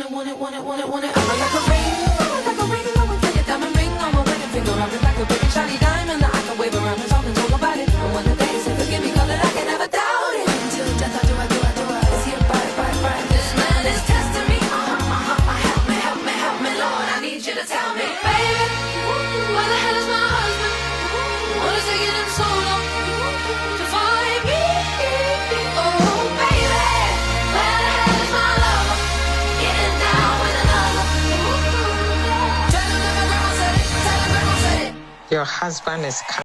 want it. I'm like a ring, like a ring. I would take a diamond ring on my wedding finger. I'm like a big shiny diamond that I can wave around and talk and talk about it. And when the day say forgive me, 'cause I can never doubt it. Until death, I do. It's here, right. This man is testing me. Help me, Lord. I need you to tell me, baby, where the hell is my husband? What is taking him so long to find me? Oh, baby, where the hell is my lover? Getting down with another. Tell him that my grandma said it. Your husband is